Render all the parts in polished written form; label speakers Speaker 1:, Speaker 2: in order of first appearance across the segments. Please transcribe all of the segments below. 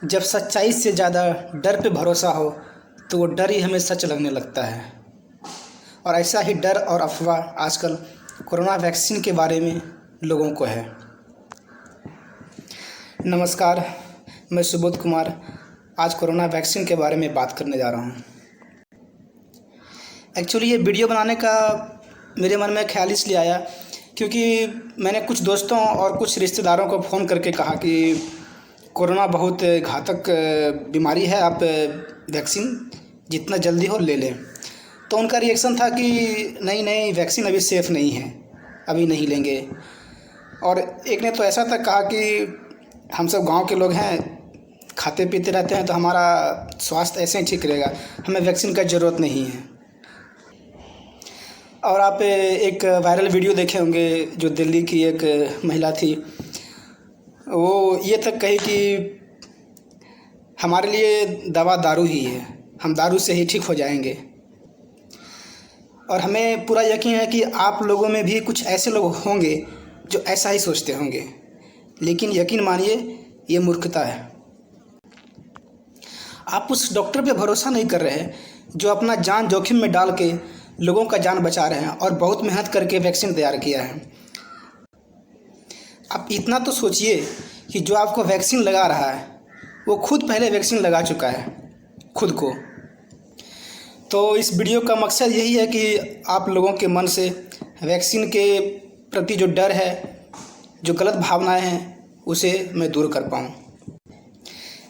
Speaker 1: जब सच्चाई से ज़्यादा डर पे भरोसा हो तो वो डर ही हमें सच लगने लगता है। और ऐसा ही डर और अफवाह आजकल कोरोना वैक्सीन के बारे में लोगों को है। नमस्कार, मैं सुबोध कुमार आज कोरोना वैक्सीन के बारे में बात करने जा रहा हूँ। एक्चुअली ये वीडियो बनाने का मेरे मन में ख्याल इसलिए आया क्योंकि मैंने कुछ दोस्तों और कुछ रिश्तेदारों को फ़ोन करके कहा कि कोरोना बहुत घातक बीमारी है, आप वैक्सीन जितना जल्दी हो ले लें। तो उनका रिएक्शन था कि नहीं वैक्सीन अभी सेफ़ नहीं है, अभी नहीं लेंगे। और एक ने तो ऐसा तक कहा कि हम सब गांव के लोग हैं, खाते पीते रहते हैं, तो हमारा स्वास्थ्य ऐसे ही ठीक रहेगा, हमें वैक्सीन का ज़रूरत नहीं है। और आप एक वायरल वीडियो देखे होंगे जो दिल्ली की एक महिला थी, वो ये तक कही कि हमारे लिए दवा दारू ही है, हम दारू से ही ठीक हो जाएंगे। और हमें पूरा यकीन है कि आप लोगों में भी कुछ ऐसे लोग होंगे जो ऐसा ही सोचते होंगे, लेकिन यकीन मानिए ये मूर्खता है। आप उस डॉक्टर पे भरोसा नहीं कर रहे जो अपना जान जोखिम में डाल के लोगों का जान बचा रहे हैं और बहुत मेहनत करके वैक्सीन तैयार किया है। आप इतना तो सोचिए कि जो आपको वैक्सीन लगा रहा है वो खुद पहले वैक्सीन लगा चुका है खुद को। तो इस वीडियो का मकसद यही है कि आप लोगों के मन से वैक्सीन के प्रति जो डर है, जो गलत भावनाएं हैं, उसे मैं दूर कर पाऊँ।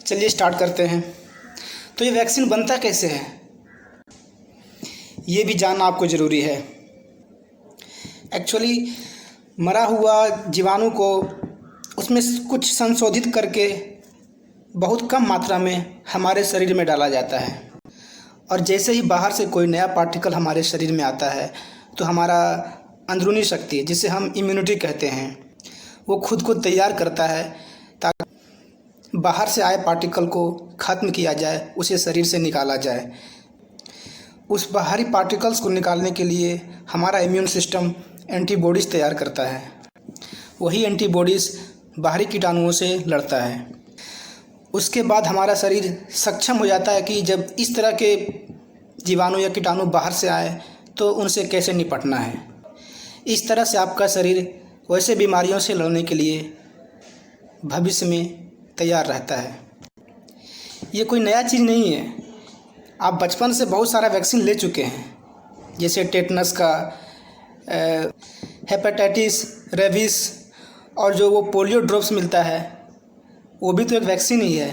Speaker 1: चलिए स्टार्ट करते हैं। तो ये वैक्सीन बनता कैसे है, ये भी जानना आपको ज़रूरी है। एक्चुअली मरा हुआ जीवाणु को उसमें कुछ संशोधित करके बहुत कम मात्रा में हमारे शरीर में डाला जाता है, और जैसे ही बाहर से कोई नया पार्टिकल हमारे शरीर में आता है तो हमारा अंदरूनी शक्ति, जिसे हम इम्यूनिटी कहते हैं, वो खुद को तैयार करता है ताकि बाहर से आए पार्टिकल को ख़त्म किया जाए, उसे शरीर से निकाला जाए। उस बाहरी पार्टिकल्स को निकालने के लिए हमारा इम्यून सिस्टम एंटीबॉडीज़ तैयार करता है। वही एंटीबॉडीज़ बाहरी कीटाणुओं से लड़ता है। उसके बाद हमारा शरीर सक्षम हो जाता है कि जब इस तरह के जीवाणु या कीटाणु बाहर से आए तो उनसे कैसे निपटना है। इस तरह से आपका शरीर वैसे बीमारियों से लड़ने के लिए भविष्य में तैयार रहता है। ये कोई नया चीज़ नहीं है, आप बचपन से बहुत सारा वैक्सीन ले चुके हैं, जैसे टेटनस का, हेपेटाइटिस, रेबीज, और जो वो पोलियो ड्रॉप्स मिलता है वो भी तो एक वैक्सीन ही है।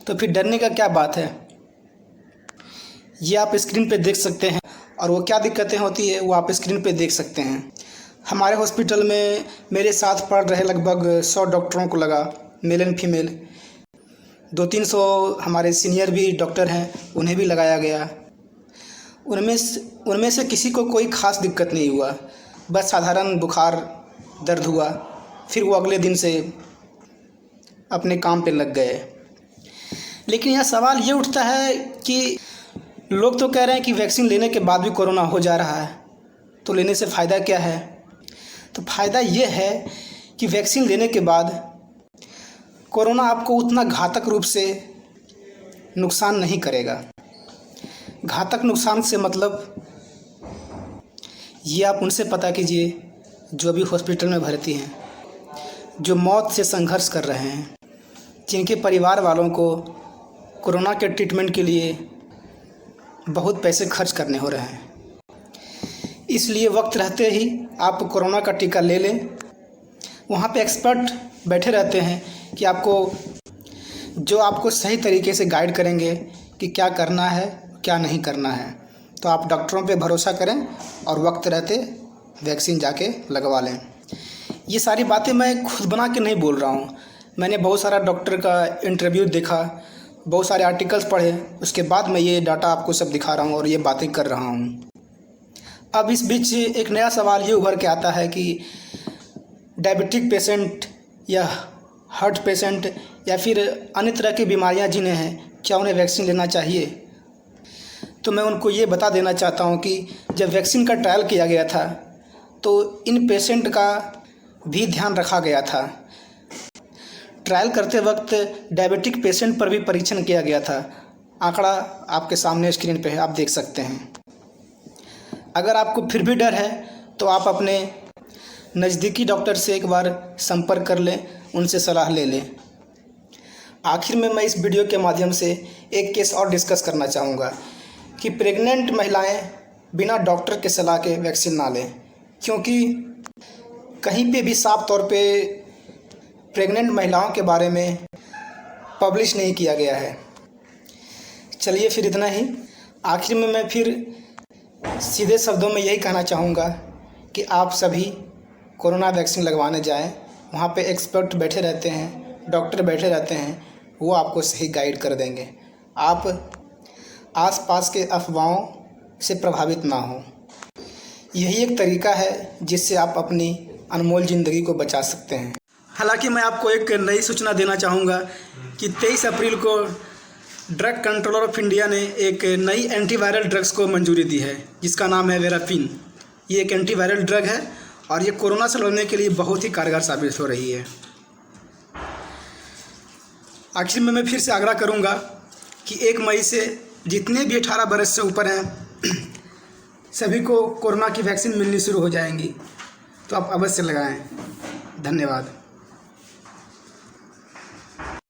Speaker 1: तो फिर डरने का क्या बात है। ये आप स्क्रीन पे देख सकते हैं, और वो क्या दिक्कतें होती है वो आप स्क्रीन पे देख सकते हैं। हमारे हॉस्पिटल में मेरे साथ पढ़ रहे लगभग 100 डॉक्टरों को लगा, मेल एंड फीमेल। 200-300 हमारे सीनियर भी डॉक्टर हैं, उन्हें भी लगाया गया। उनमें से किसी को कोई ख़ास दिक्कत नहीं हुआ, बस साधारण बुखार, दर्द हुआ, फिर वो अगले दिन से अपने काम पे लग गए। लेकिन यह सवाल ये उठता है कि लोग तो कह रहे हैं कि वैक्सीन लेने के बाद भी कोरोना हो जा रहा है, तो लेने से फ़ायदा क्या है। तो फ़ायदा ये है कि वैक्सीन लेने के बाद कोरोना आपको उतना घातक रूप से नुकसान नहीं करेगा। घातक नुकसान से मतलब ये आप उनसे पता कीजिए जो अभी हॉस्पिटल में भर्ती हैं, जो मौत से संघर्ष कर रहे हैं, जिनके परिवार वालों को कोरोना के ट्रीटमेंट के लिए बहुत पैसे खर्च करने हो रहे हैं। इसलिए वक्त रहते ही आप कोरोना का टीका ले लें। वहाँ पे एक्सपर्ट बैठे रहते हैं कि आपको सही तरीके से गाइड करेंगे कि क्या करना है, क्या नहीं करना है। तो आप डॉक्टरों पे भरोसा करें और वक्त रहते वैक्सीन जाके लगवा लें। ये सारी बातें मैं खुद बना के नहीं बोल रहा हूँ, मैंने बहुत सारा डॉक्टर का इंटरव्यू देखा, बहुत सारे आर्टिकल्स पढ़े, उसके बाद मैं ये डाटा आपको सब दिखा रहा हूँ और ये बातें कर रहा हूँ। अब इस बीच एक नया सवाल ये उभर के आता है कि डायबिटिक पेशेंट या हार्ट पेशेंट या फिर अन्य तरह की बीमारियां जिन्हें हैं, क्या उन्हें वैक्सीन लेना चाहिए। तो मैं उनको ये बता देना चाहता हूँ कि जब वैक्सीन का ट्रायल किया गया था तो इन पेशेंट का भी ध्यान रखा गया था। ट्रायल करते वक्त डायबिटिक पेशेंट पर भी परीक्षण किया गया था। आंकड़ा आपके सामने स्क्रीन पे है, आप देख सकते हैं। अगर आपको फिर भी डर है तो आप अपने नज़दीकी डॉक्टर से एक बार संपर्क कर लें, उनसे सलाह ले लें। आखिर में मैं इस वीडियो के माध्यम से एक केस और डिस्कस करना चाहूँगा कि प्रेग्नेंट महिलाएं बिना डॉक्टर के सलाह के वैक्सीन ना लें, क्योंकि कहीं पे भी साफ तौर पे प्रेग्नेंट महिलाओं के बारे में पब्लिश नहीं किया गया है। चलिए फिर इतना ही। आखिर में मैं फिर सीधे शब्दों में यही कहना चाहूँगा कि आप सभी कोरोना वैक्सीन लगवाने जाएं। वहाँ पे एक्सपर्ट बैठे रहते हैं, डॉक्टर बैठे रहते हैं, वो आपको सही गाइड कर देंगे। आप आसपास के अफवाहों से प्रभावित ना हो। यही एक तरीका है जिससे आप अपनी अनमोल ज़िंदगी को बचा सकते हैं। हालांकि मैं आपको एक नई सूचना देना चाहूँगा कि 23 अप्रैल को ड्रग कंट्रोलर ऑफ इंडिया ने एक नई एंटीवायरल ड्रग्स को मंजूरी दी है, जिसका नाम है वेरापिन। ये एक एंटीवायरल ड्रग है और ये कोरोना से लड़ने के लिए बहुत ही कारगर साबित हो रही है। आखिर में मैं फिर से आग्रह करूँगा कि 1 मई से जितने भी 18 बरस से ऊपर हैं सभी को कोरोना की वैक्सीन मिलनी शुरू हो जाएंगी, तो आप अवश्य लगाएं। धन्यवाद।